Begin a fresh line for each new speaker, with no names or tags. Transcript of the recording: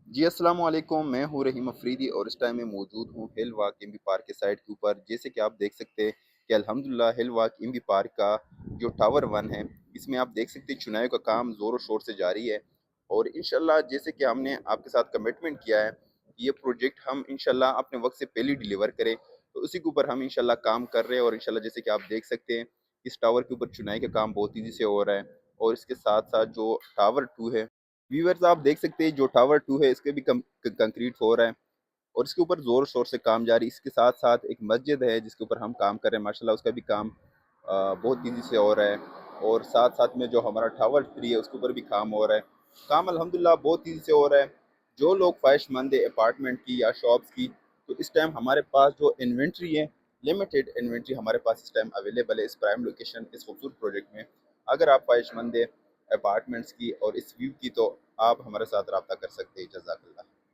जी अस्सलाम वालेकुम। मैं हूँ रहीम अफरीदी और इस टाइम मैं मौजूद हूँ हिल वाक एमबी पार्क के साइड के ऊपर। जैसे कि आप देख सकते हैं कि अल्हम्दुलिल्लाह हिल वाक एमबी पार्क का जो टावर वन है, इसमें आप देख सकते हैं चुनाव का काम ज़ोरों शोर से जारी है। और इंशाल्लाह जैसे कि हमने आपके साथ कमिटमेंट किया है, ये प्रोजेक्ट हम इंशाल्लाह अपने वक्त से पहले डिलीवर करें, तो उसी के ऊपर हम इंशाल्लाह काम कर रहे हैं। और इंशाल्लाह जैसे कि आप देख सकते हैं इस टावर के ऊपर चुनाई का काम बहुत तेज़ी से हो रहा है। और इसके साथ साथ जो टावर टू है, व्यूअर्स आप देख सकते हैं जो टावर टू है इसके भी कंक्रीट हो रहा है और इसके ऊपर ज़ोर शोर से काम जारी। इसके साथ साथ एक मस्जिद है जिसके ऊपर हम काम कर रहे हैं, माशाल्लाह उसका भी काम बहुत तेज़ी से हो रहा है। और साथ साथ में जो हमारा टावर थ्री है उसके ऊपर भी काम हो रहा है। काम अल्हम्दुलिल्लाह बहुत तेज़ी से हो रहा है। जो लोग ख्वाहिशमंद है अपार्टमेंट की या शॉप्स की, तो इस टाइम हमारे पास जो इन्वेंट्री है, लिमिटेड इन्वेंट्री हमारे पास इस टाइम अवेलेबल है इस प्राइम लोकेशन इस खूबसूरत प्रोजेक्ट में। अगर आप ख्वाहिशमंद है अपार्टमेंट्स की और इस व्यू की, तो आप हमारे साथ रब्ता कर सकते हैं। जज़ाकल्लाह।